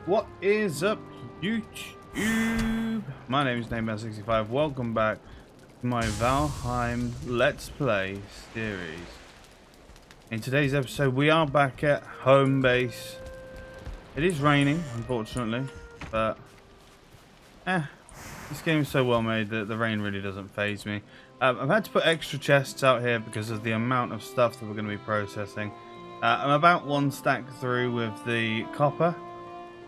What is up, YouTube? My name is Ep.5. Welcome back to my Valheim Let's Play series. In today's episode, we are back at home base. It is raining, unfortunately, but this game is so well made that the rain really doesn't faze me. I've had to put extra chests out here because of the amount of stuff that we're going to be processing. I'm about one stack through with the copper.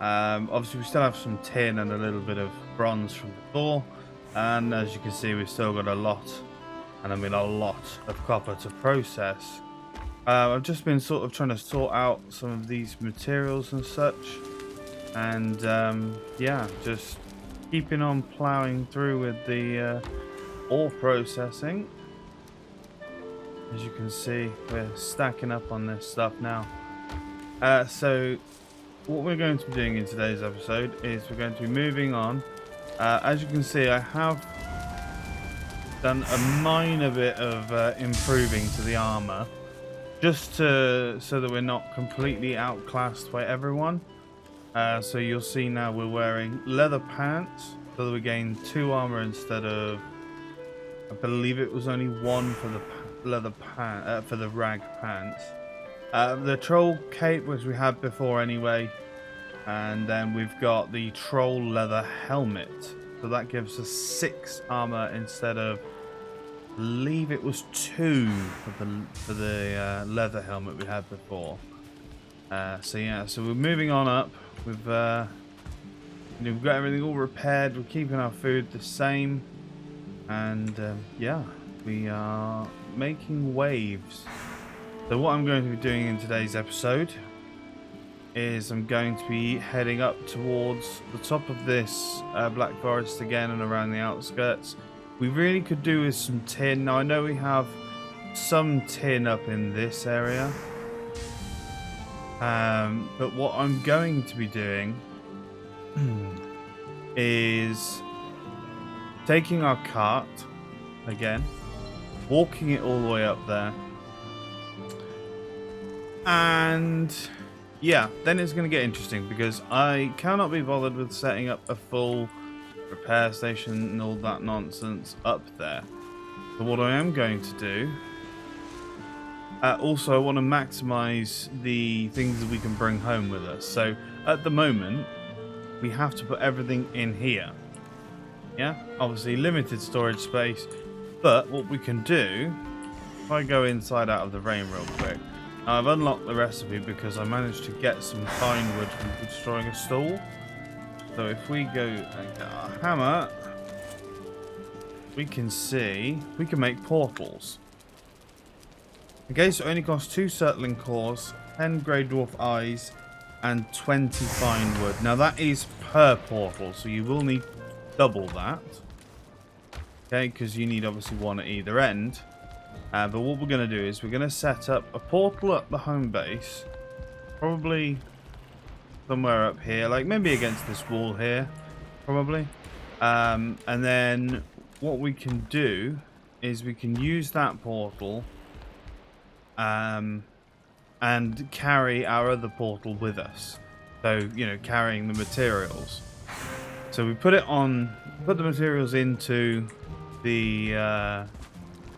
Obviously we still have some tin and a little bit of bronze from before, and as you can see we've still got a lot of copper to process. I've just been sort of trying to sort out some of these materials and such, and yeah, just keeping on plowing through with the ore processing. As you can see, we're stacking up on this stuff now. So what we're going to be doing in today's episode is we're going to be moving on. As you can see, I have done a minor bit of improving to the armor, just so that we're not completely outclassed by everyone. So you'll see now we're wearing leather pants, so that we gain 2 armor instead of, I believe it was only 1 for the leather pant for the rag pants. The troll cape, which we had before anyway, and then we've got the troll leather helmet, so that gives us 6 armor instead of, I believe it was 2 for the leather helmet we had before. So yeah, so we're moving on up. We've got everything all repaired. We're keeping our food the same, and yeah, we are making waves. So what I'm going to be doing in today's episode is I'm going to be heading up towards the top of this Black Forest again and around the outskirts. We really could do with some tin. Now I know we have some tin up in this area, but what I'm going to be doing is taking our cart again, walking it all the way up there, and yeah, then it's going to get interesting because I cannot be bothered with setting up a full repair station and all that nonsense up there. So what I am going to do, also I want to maximize the things that we can bring home with us. So at the moment we have to put everything in here. Yeah, obviously limited storage space, but what we can do, if I go inside out of the rain real quick. Now I've unlocked the recipe because I managed to get some pine wood from destroying a stall. So if we go and get our hammer, we can see we can make portals. Okay, so it only costs 2 settling cores, 10 grey dwarf eyes, and 20 pine wood. Now that is per portal, so you will need double that. Okay, because you need obviously 1 at either end. But what we're going to do is we're going to set up a portal at the home base, probably somewhere up here, like maybe against this wall here, probably. And then what we can do is we can use that portal and carry our other portal with us. So, you know, carrying the materials. So we put the materials into the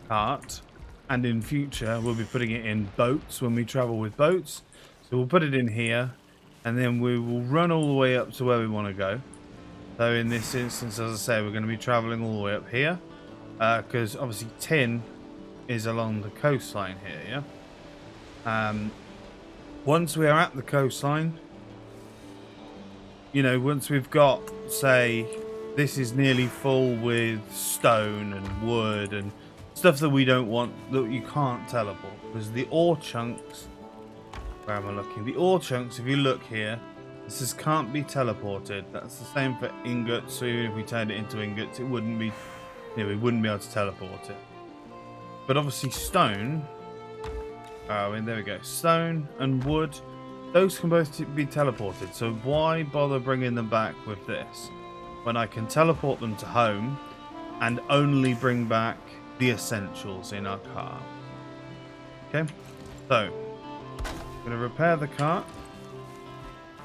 cart. And in future, we'll be putting it in boats when we travel with boats. So we'll put it in here, and then we will run all the way up to where we want to go. So in this instance, as I say, we're going to be traveling all the way up here, because obviously tin is along the coastline here, yeah? Once we are at the coastline, you know, once we've got, say, this is nearly full with stone and wood and stuff that we don't want, that you can't teleport, because the ore chunks, where am I looking? The ore chunks, if you look here, this just can't be teleported. That's the same for ingots, so even if we turned it into ingots, it wouldn't be, you know, we wouldn't be able to teleport it. But obviously stone, and there we go, stone and wood, those can both be teleported, so why bother bringing them back with this, when I can teleport them to home, and only bring back the essentials in our car. Okay, so I'm going to repair the cart,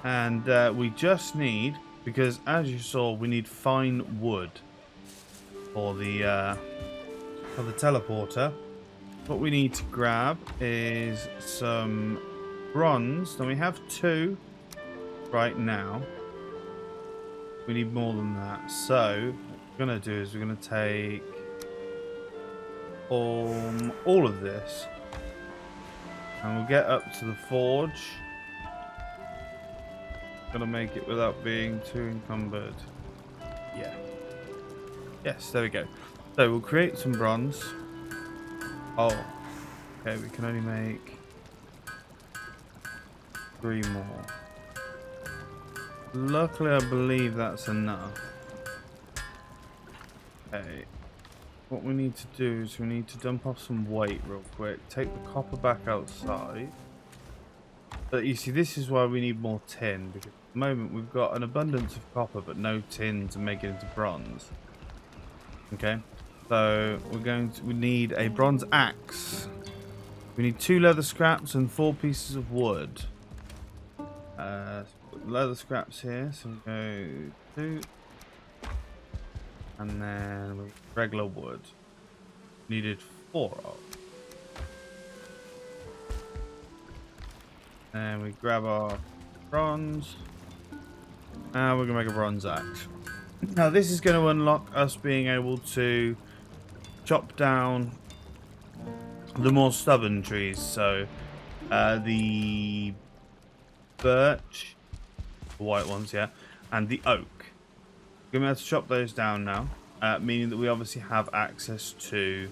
And we just need, because as you saw, we need fine wood for the teleporter. What we need to grab is some bronze. Now we have 2 right now. We need more than that. So what we're gonna do is we're gonna take all of this, and we'll get up to the forge. Gonna make it without being too encumbered. Yeah. Yes, there we go. So we'll create some bronze. Oh, okay, we can only make 3 more. Luckily, I believe that's enough. Okay, what we need to do is we need to dump off some weight real quick. Take the copper back outside. But you see, this is why we need more tin, because at the moment we've got an abundance of copper but no tin to make it into bronze. Okay, so we need a bronze axe. We need 2 leather scraps and 4 pieces of wood. Leather scraps here, so we go 2, and then regular wood. Needed 4 of. And we grab our bronze. And we're gonna make a bronze axe. Now this is going to unlock us being able to chop down the more stubborn trees. So the birch, the white ones, yeah, and the oak. We're going to be able to chop those down now, meaning that we obviously have access to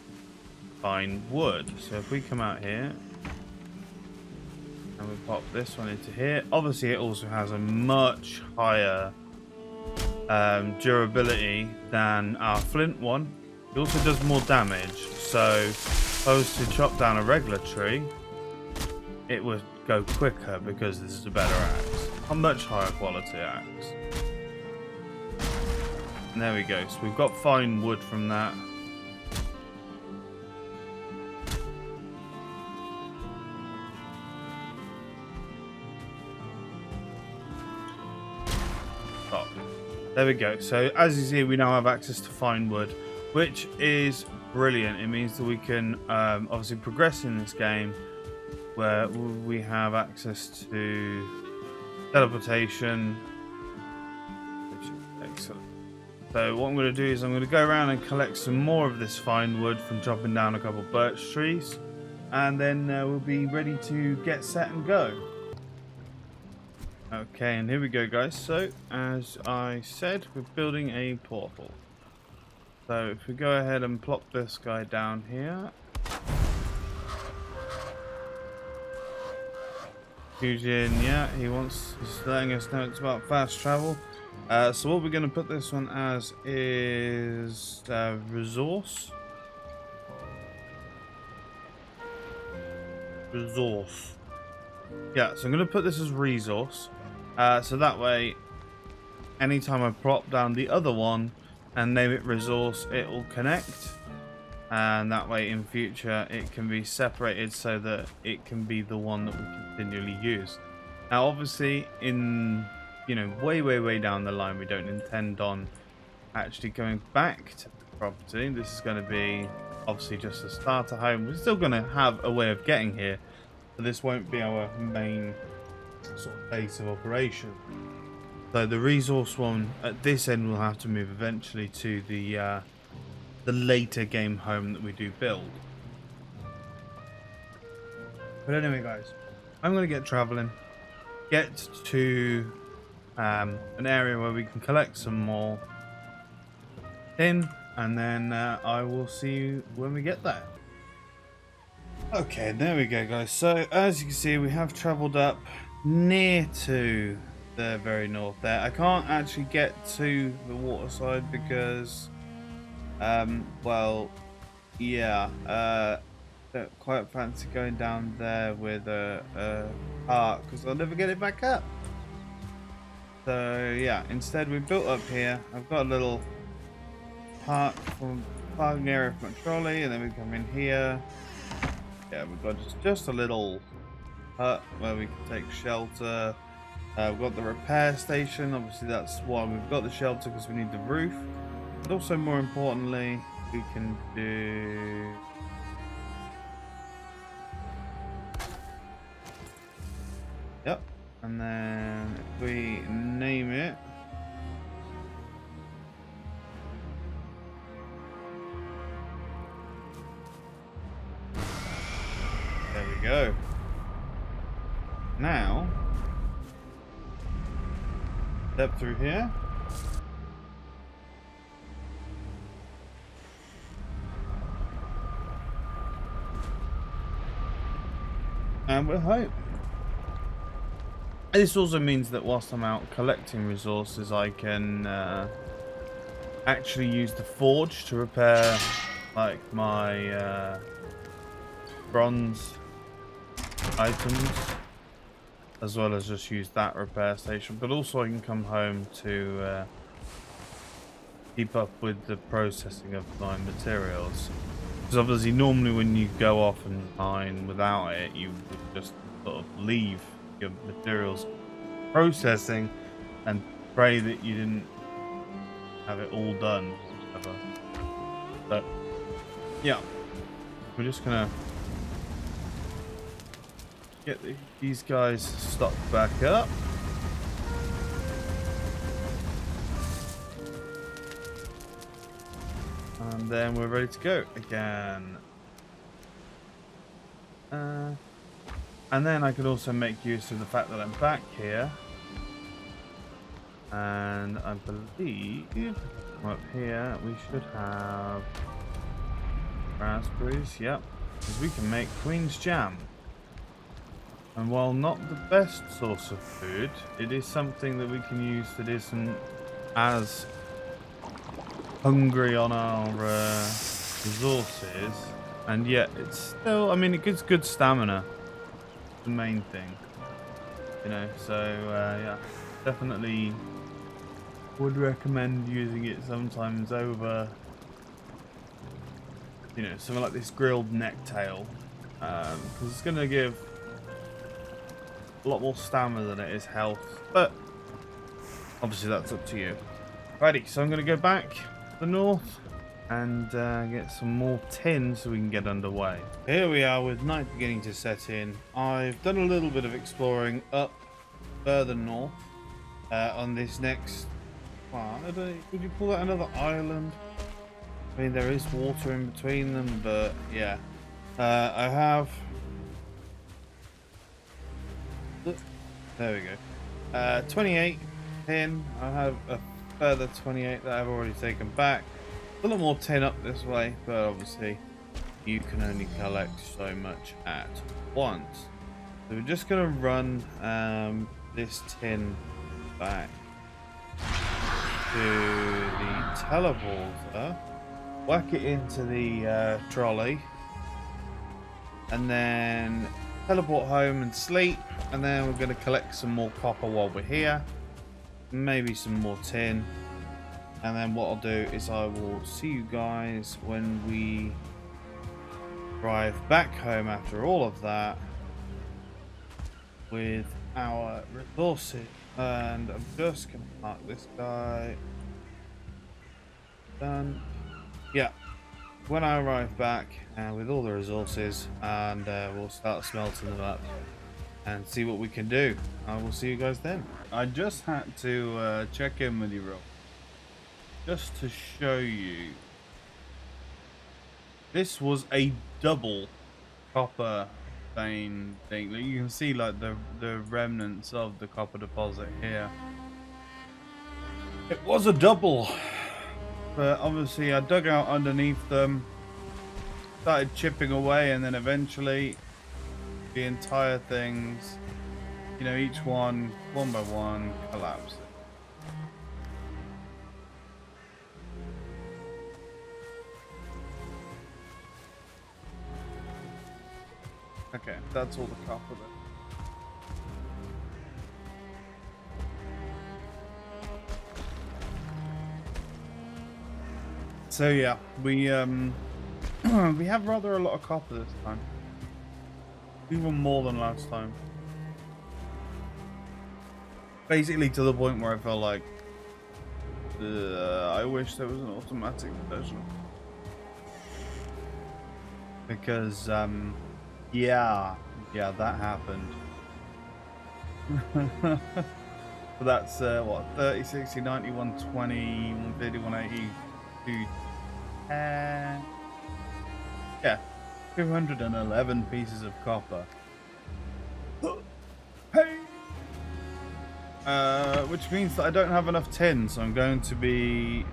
fine wood. So if we come out here and we pop this one into here, obviously it also has a much higher durability than our flint one. It also does more damage, so opposed to chop down a regular tree, it would go quicker because this is a better axe, a much higher quality axe. And there we go, so we've got fine wood from that. There we go. So as you see, we now have access to fine wood, which is brilliant. It means that we can obviously progress in this game, where we have access to teleportation, which is excellent. So what I'm going to do is I'm going to go around and collect some more of this fine wood from chopping down a couple of birch trees, and then we'll be ready to get set and go. Okay, and here we go, guys. So, as I said, we're building a portal. So, if we go ahead and plop this guy down here. Fusion, yeah, he's letting us know it's about fast travel. So what we're going to put this one as is resource. Yeah, so I'm going to put this as resource. So that way, anytime I plop down the other one and name it resource, it will connect. And that way in future it can be separated so that it can be the one that we continually use. Now obviously in, you know, way down the line, we don't intend on actually going back to the property. This is going to be obviously just a starter home. We're still going to have a way of getting here, but this won't be our main sort of base of operation. So the resource one at this end will have to move eventually to the later game home that we do build. But anyway, guys, I'm going to get traveling, get to an area where we can collect some more tin, and then I will see you when we get there. Okay, there we go, guys. So as you can see, we have traveled up near to the very north there. I can't actually get to the water side because well, yeah, don't quite fancy going down there with a cart because I'll never get it back up. So yeah, instead we built up here. I've got a little parking area for my trolley, and then we come in here. Yeah, we've got just a little hut where we can take shelter. We've got the repair station. Obviously, that's why we've got the shelter, because we need the roof. But also, more importantly, we can do... Yep. And then if we name it... There we go. Now, step through here. And we're home. This also means that whilst I'm out collecting resources, I can actually use the forge to repair like my bronze items, as well as just use that repair station. But also I can come home to keep up with the processing of my materials. Because obviously normally when you go off and mine without it, you would just sort of leave your materials processing and pray that you didn't have it all done. But yeah, we're just gonna get these guys stocked back up. And then we're ready to go again. And then I could also make use of the fact that I'm back here. And I believe up here we should have raspberries. Yep, because we can make Queen's jam. And while not the best source of food, it is something that we can use that isn't as hungry on our resources, and yet it's still, I mean, it gives good stamina, the main thing, you know. So yeah, definitely would recommend using it sometimes over, you know, something like this grilled necktail, because it's going to give a lot more stamina than it is health, but obviously that's up to you. Righty, so I'm going to go back to the north and get some more tin so we can get underway. Here we are with night beginning to set in. I've done a little bit of exploring up further north on this next, well, I don't know, would you call that another island? I mean, there is water in between them, but yeah. I have... There we go. 28 tin. I have a further 28 that I've already taken back. A little more tin up this way, but obviously you can only collect so much at once. So we're just going to run this tin back to the teleporter, whack it into the trolley, and then teleport home and sleep. And then we're going to collect some more copper while we're here, maybe some more tin. And then what I'll do is I will see you guys when we drive back home after all of that with our resources. And I'm just going to mark this guy. Done. Yeah. When I arrive back with all the resources, and we'll start smelting them up and see what we can do. I will see you guys then. I just had to check in with you real, just to show you. This was a double copper vein thing. You can see like the remnants of the copper deposit here. It was a double, but obviously I dug out underneath them, started chipping away, and then eventually the entire things, you know, each one by one collapsed. Okay, that's all the copper there. So yeah, we we have rather a lot of copper this time. Even more than last time. Basically to the point where I felt like, I wish there was an automatic version. Because, yeah, that happened. So that's, what, 30, 60, 90, 120, 150, 180, 210. Yeah, 211 pieces of copper. Hey! Which means that I don't have enough tin, so I'm going to be...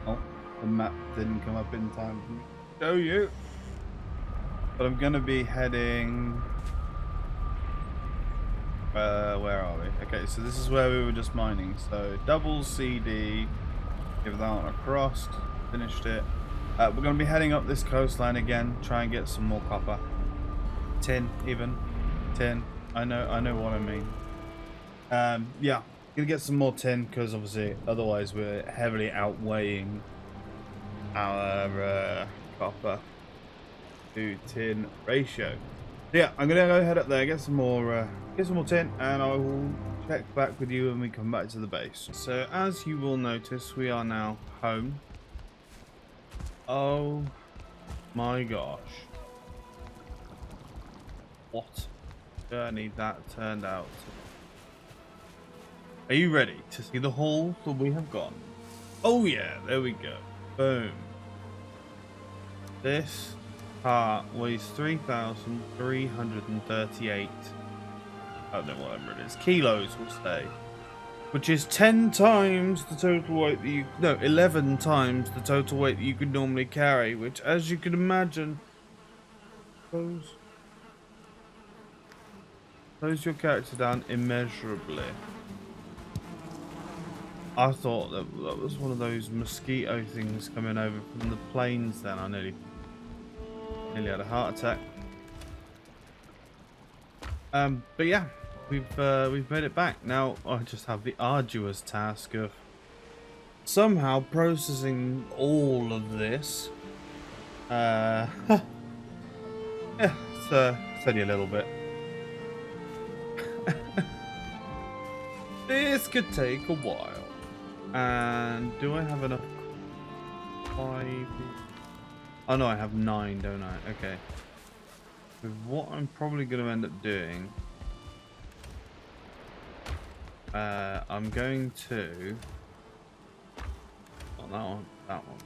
Oh, the map didn't come up in time for me to show you. But I'm going to be heading... where are we? Okay, so this is where we were just mining. So, double CD, give that one a cross, finished it. We're going to be heading up this coastline again, try and get some more copper. Tin, even. Tin. I know what I mean. Yeah, gonna get some more tin because obviously otherwise we're heavily outweighing our copper to tin ratio. So yeah, I'm gonna go head up there, get some more tin, and I will check back with you when we come back to the base. So as you will notice, we are now home. Oh my gosh, what journey that turned out to be. Are you ready to see the haul that we have got? Oh yeah, there we go. Boom. This car weighs 3,338. I don't know, whatever it is. Kilos, we'll say. Which is 10 times the total weight that you... No, 11 times the total weight that you could normally carry. Which, as you can imagine... Slows your character down immeasurably. I thought that was one of those mosquito things coming over from the plains then. I nearly had a heart attack. But yeah, we've made it back. Now I just have the arduous task of somehow processing all of this. Yeah, it's only a little bit. This could take a while. And do I have enough? 5. Oh no, I have 9, don't I? Okay. With what I'm probably going to end up doing, I'm going to. Not that one.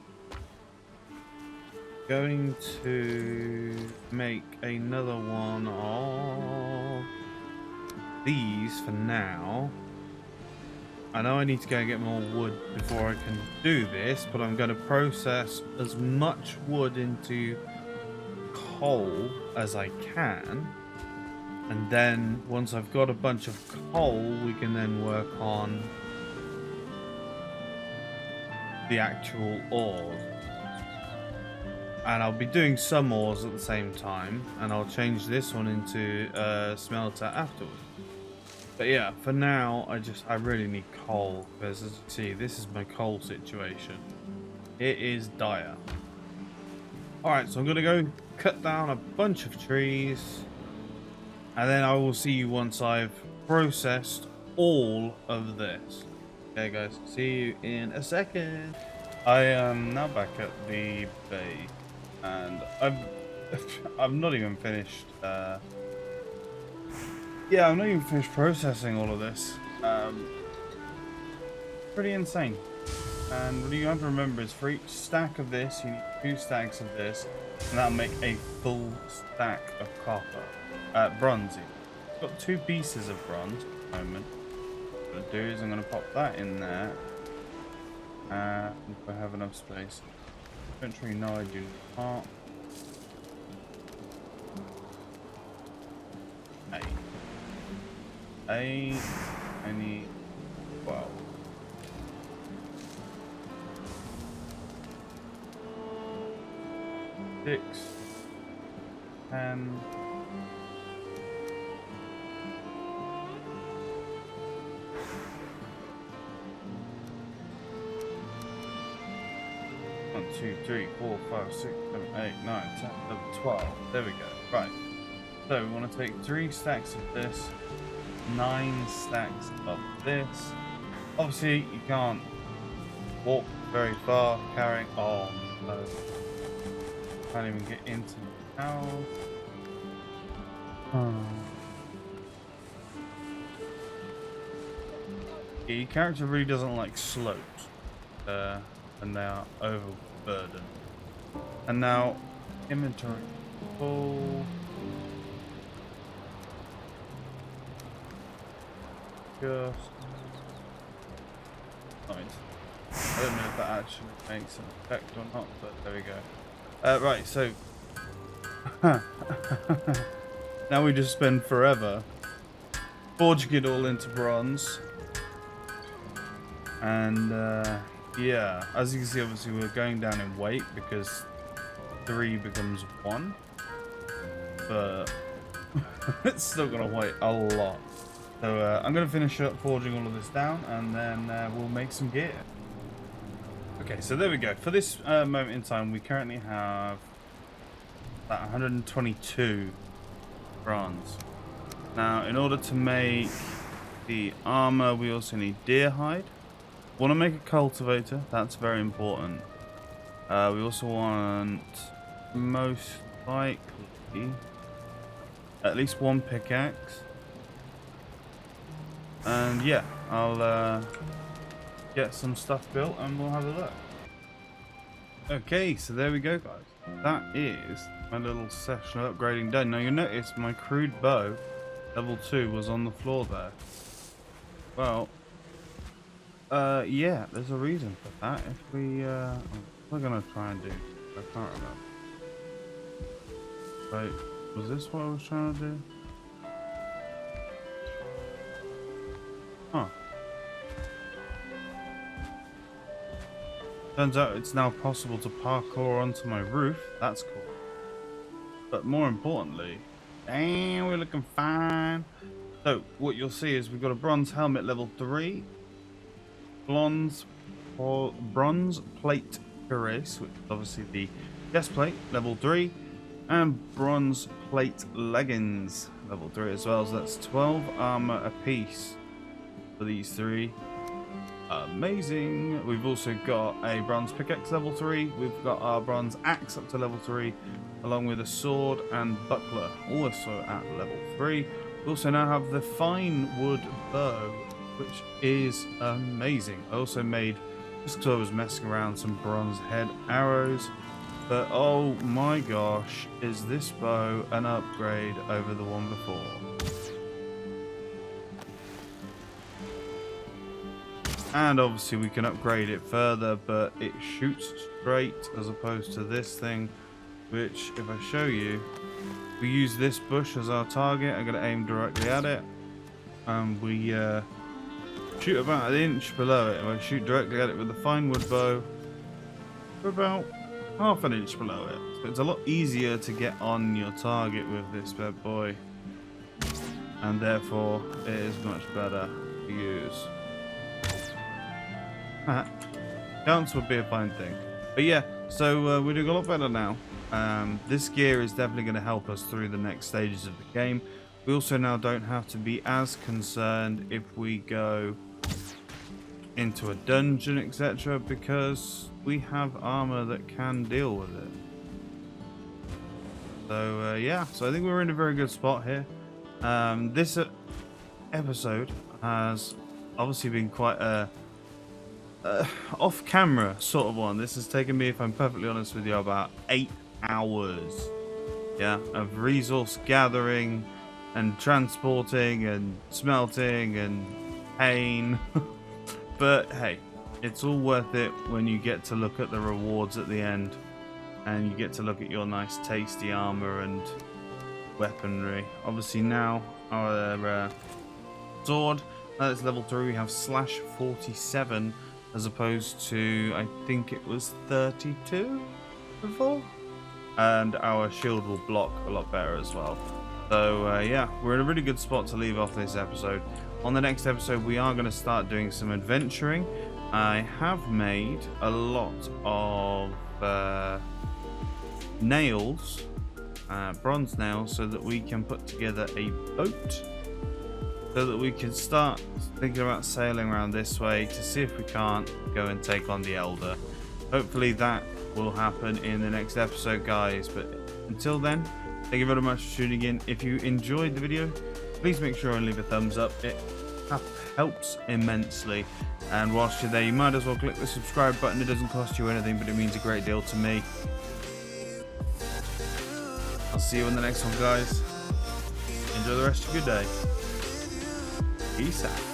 Going to make another one of these for now. I know I need to go and get more wood before I can do this, but I'm going to process as much wood into coal as I can. And then once I've got a bunch of coal, we can then work on the actual ores. And I'll be doing some ores at the same time, and I'll change this one into a smelter afterwards. But yeah, for now, I really need coal, because as you see, this is my coal situation. It is dire. Alright, so I'm going to go cut down a bunch of trees, and then I will see you once I've processed all of this. Okay guys, see you in a second. I am now back at the base, and I'm not even finished yeah, I'm not even finished processing all of this. Pretty insane. And what you have to remember is for each stack of this, you need 2 stacks of this, and that'll make a full stack of copper. Bronze. I've got 2 pieces of bronze at the moment. What I'm going to do is I'm going to pop that in there. If I have enough space. Eventually, no, I do not. 8. I need 12. Six. 10. 1, 2, 3, 4, 5, 6, 7, 8, 9, 10, 11, 12. There we go. Right. So we want to take 3 stacks of this. 9 stacks of this. Obviously, you can't walk very far carrying. Oh no! Can't even get into the house. Yeah, your character really doesn't like slopes, and they are overburdened. And now, inventory full. Just. I don't know if that actually makes an effect or not, but there we go. Right, so now we just spend forever forging it all into bronze, and yeah, as you can see, obviously we're going down in weight because 3 becomes 1, but it's still gonna weigh a lot. So I'm gonna finish up forging all of this down, and then we'll make some gear. Okay, so there we go. For this moment in time, we currently have about 122 bronze. Now, in order to make the armor, we also need deer hide. Want to make a cultivator? That's very important. We also want, most likely, at least 1 pickaxe. And yeah, I'll get some stuff built and we'll have a look. Okay, so there we go, guys. That is my little session of upgrading done. Now you'll notice my crude bow, level 2, was on the floor there. Well, yeah, there's a reason for that. If we, we're gonna try and do, I can't remember. Wait, was this what I was trying to do? Huh. Turns out it's now possible to parkour onto my roof. That's cool. But more importantly, damn, we're looking fine. So what you'll see is we've got a bronze helmet level 3, bronze plate cuirass, which is obviously the chest plate level 3, and bronze plate leggings level 3 as well. So that's 12 armor apiece for these 3. Amazing. We've also got a bronze pickaxe level 3. We've got our bronze axe up to level 3, along with a sword and buckler also at level 3. We also now have the fine wood bow, which is amazing. I also made, just because I was messing around, some bronze head arrows. But oh my gosh, is this bow an upgrade over the one before? And obviously we can upgrade it further, but it shoots straight as opposed to this thing, which, if I show you, we use this bush as our target. I'm going to aim directly at it, and we shoot about an inch below it. If I shoot directly at it with the fine wood bow, we're about half an inch below it. So it's a lot easier to get on your target with this bad boy, and therefore it is much better to use. Chance would be a fine thing. But yeah, so we're doing a lot better now. This gear is definitely going to help us through the next stages of the game. We also now don't have to be as concerned if we go into a dungeon, etc., because we have armor that can deal with it. So yeah, so I think we're in a very good spot here. This episode has obviously been quite a off-camera sort of one. This has taken me, if I'm perfectly honest with you, about 8 hours, yeah, of resource gathering and transporting and smelting and pain. But hey, it's all worth it when you get to look at the rewards at the end, and you get to look at your nice tasty armor and weaponry. Obviously now our sword, that's level 3, we have slash 47 as opposed to, I think it was 32 before. And our shield will block a lot better as well. So yeah, we're in a really good spot to leave off this episode. On the next episode, we are going to start doing some adventuring. I have made a lot of nails, bronze nails, so that we can put together a boat. so that we can start thinking about sailing around this way to see if we can't go and take on the Elder. Hopefully that will happen in the next episode, guys, but until then, thank you very much for tuning in. If you enjoyed the video, please make sure and leave a thumbs up. It helps immensely, and whilst you're there, you might as well click the subscribe button. It doesn't cost you anything, but it means a great deal to me. I'll see you in the next one, guys. Enjoy the rest of your day. Peace out.